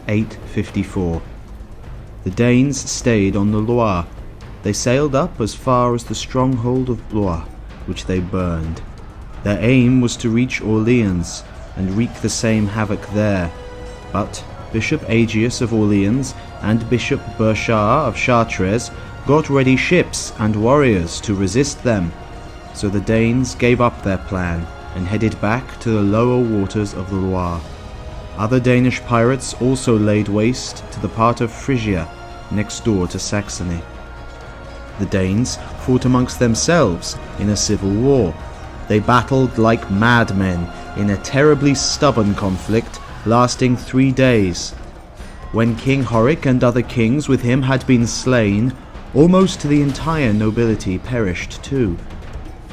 854. The Danes stayed on the Loire. They sailed up as far as the stronghold of Blois, which they burned. Their aim was to reach Orleans and wreak the same havoc there, but Bishop Agius of Orleans and Bishop Burchard of Chartres got ready ships and warriors to resist them, so the Danes gave up their plan and headed back to the lower waters of the Loire. Other Danish pirates also laid waste to the part of Frisia next door to Saxony. The Danes fought amongst themselves in a civil war. They battled like madmen in a terribly stubborn conflict lasting 3 days. When King Horic and other kings with him had been slain, almost the entire nobility perished too.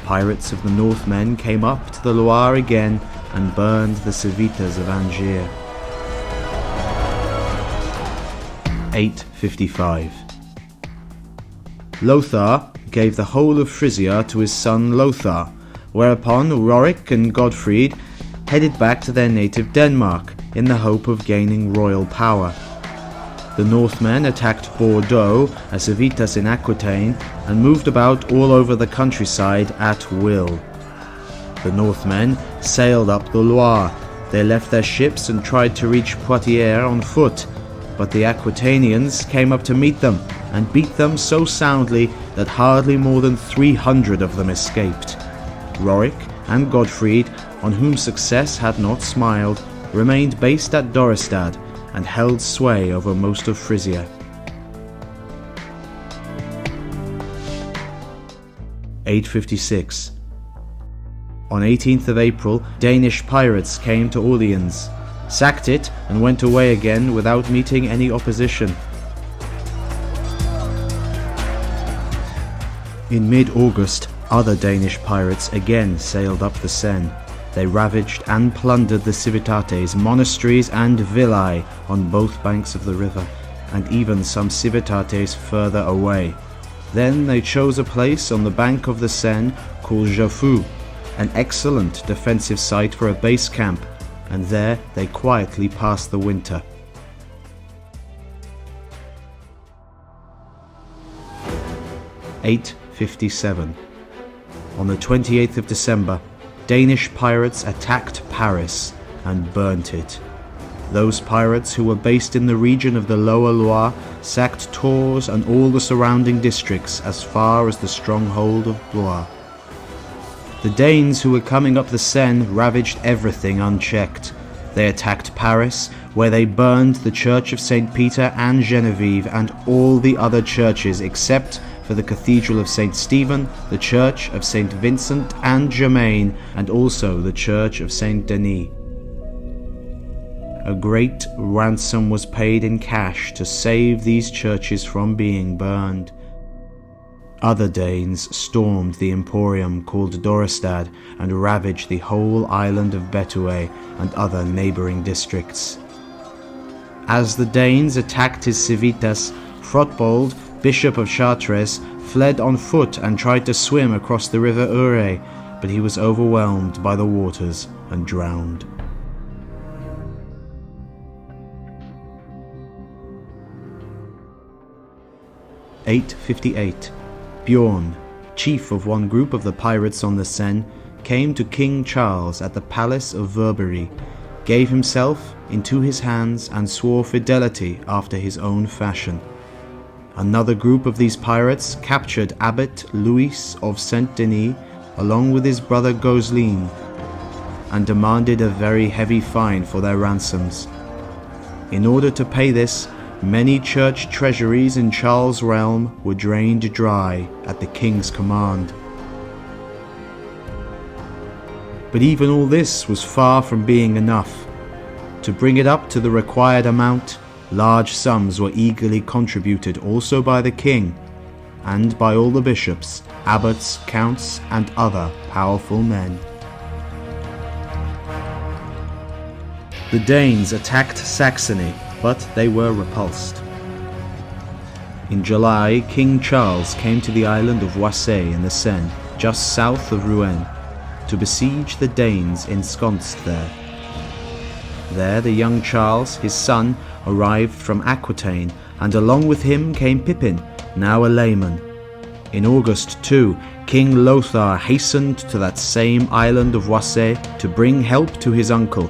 Pirates of the Northmen came up to the Loire again and burned the civitas of Angers. 855. Lothar gave the whole of Frisia to his son Lothar, whereupon Roric and Godfried headed back to their native Denmark in the hope of gaining royal power. The Northmen attacked Bordeaux, a civitas in Aquitaine, and moved about all over the countryside at will. The Northmen sailed up the Loire. They left their ships and tried to reach Poitiers on foot, but the Aquitanians came up to meet them and beat them so soundly that hardly more than 300 of them escaped. Roric and Godfried, on whom success had not smiled, remained based at Dorestad and held sway over most of Frisia. 856. On 18th of April, Danish pirates came to Orleans, sacked it and went away again without meeting any opposition. In mid-August, other Danish pirates again sailed up the Seine. They ravaged and plundered the civitates, monasteries and villae on both banks of the river, and even some civitates further away. Then they chose a place on the bank of the Seine called Jaffou, an excellent defensive site for a base camp, and there they quietly passed the winter. (857). On the 28th of December, Danish pirates attacked Paris and burnt it. Those pirates who were based in the region of the Lower Loire sacked Tours and all the surrounding districts as far as the stronghold of Blois. The Danes who were coming up the Seine ravaged everything unchecked. They attacked Paris, where they burned the church of St. Peter and Genevieve and all the other churches except for the Cathedral of St. Stephen, the Church of St. Vincent and Germain, and also the Church of St. Denis. A great ransom was paid in cash to save these churches from being burned. Other Danes stormed the emporium called Dorestad and ravaged the whole island of Betuwe and other neighbouring districts. As the Danes attacked his civitas, Frotbold, Bishop of Chartres, fled on foot and tried to swim across the river Ure, but he was overwhelmed by the waters and drowned. (858). Bjorn, chief of one group of the pirates on the Seine, came to King Charles at the palace of Verberie, gave himself into his hands and swore fidelity after his own fashion. Another group of these pirates captured Abbot Louis of Saint-Denis along with his brother Goselin and demanded a very heavy fine for their ransoms. In order to pay this, many church treasuries in Charles' realm were drained dry at the king's command. But even all this was far from being enough. To bring it up to the required amount, large sums were eagerly contributed also by the king and by all the bishops, abbots, counts, and other powerful men. The Danes attacked Saxony, but they were repulsed. In July, King Charles came to the island of Oisey in the Seine, just south of Rouen, to besiege the Danes ensconced there. There the young Charles, his son, arrived from Aquitaine, and along with him came Pippin, now a layman. In August, too, King Lothar hastened to that same island of Oiset to bring help to his uncle.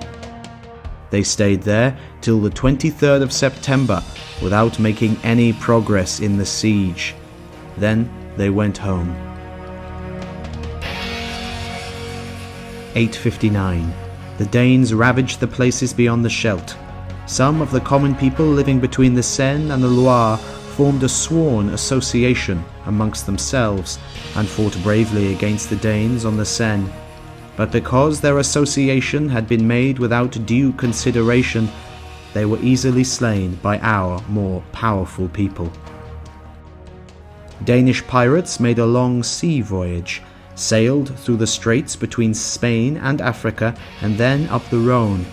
They stayed there till the 23rd of September without making any progress in the siege. Then they went home. 859. The Danes ravaged the places beyond the Scheldt. Some of the common people living between the Seine and the Loire formed a sworn association amongst themselves and fought bravely against the Danes on the Seine. But because their association had been made without due consideration, they were easily slain by our more powerful people. Danish pirates made a long sea voyage, sailed through the straits between Spain and Africa, and then up the Rhone.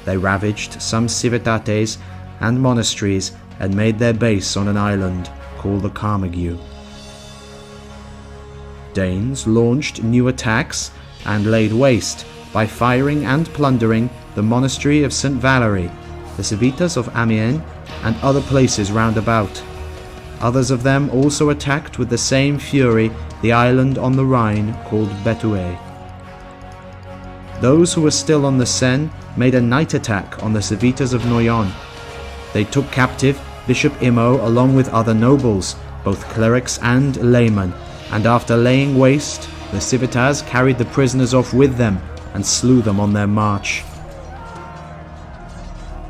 They ravaged some civitates and monasteries and made their base on an island called the Carmague. Danes launched new attacks and laid waste by firing and plundering the monastery of St. Valery, the civitas of Amiens, and other places round about. Others of them also attacked with the same fury the island on the Rhine called Béthue. Those who were still on the Seine made a night attack on the civitas of Noyon. They took captive Bishop Imo along with other nobles, both clerics and laymen, and after laying waste, the civitas carried the prisoners off with them and slew them on their march.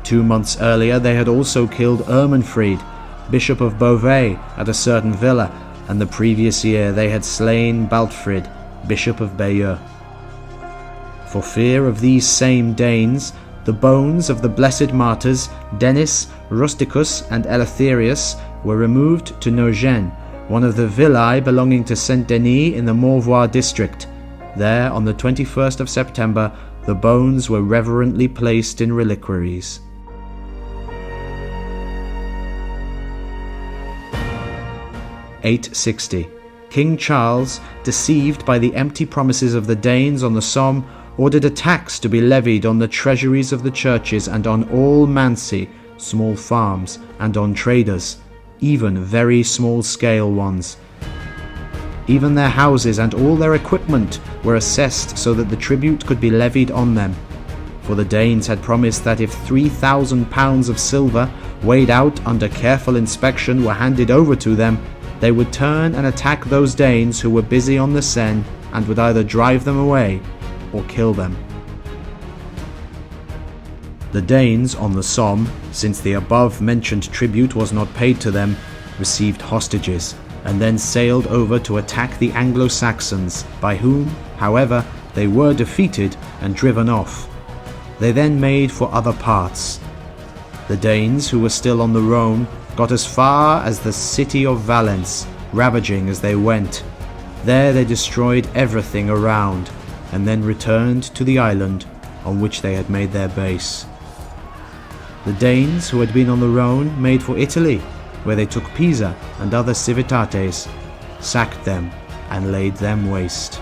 2 months earlier they had also killed Ermenfried, Bishop of Beauvais, at a certain villa, and the previous year they had slain Baltfrid, Bishop of Bayeux. For fear of these same Danes, the bones of the blessed martyrs Denis, Rusticus, and Eleutherius were removed to Nogent, one of the villae belonging to Saint-Denis in the Morvois district. There, on the 21st of September, the bones were reverently placed in reliquaries. (860). King Charles, deceived by the empty promises of the Danes on the Somme, ordered a tax to be levied on the treasuries of the churches and on all mansi, small farms, and on traders, even very small-scale ones. Even their houses and all their equipment were assessed so that the tribute could be levied on them. For the Danes had promised that if 3,000 pounds of silver, weighed out under careful inspection, were handed over to them, they would turn and attack those Danes who were busy on the Seine and would either drive them away or kill them. The Danes on the Somme, since the above-mentioned tribute was not paid to them, received hostages, and then sailed over to attack the Anglo-Saxons, by whom, however, they were defeated and driven off. They then made for other parts. The Danes, who were still on the Rhone, got as far as the city of Valence, ravaging as they went. There they destroyed everything around, and then returned to the island on which they had made their base. The Danes, who had been on the Rhone, made for Italy, where they took Pisa and other civitates, sacked them, and laid them waste.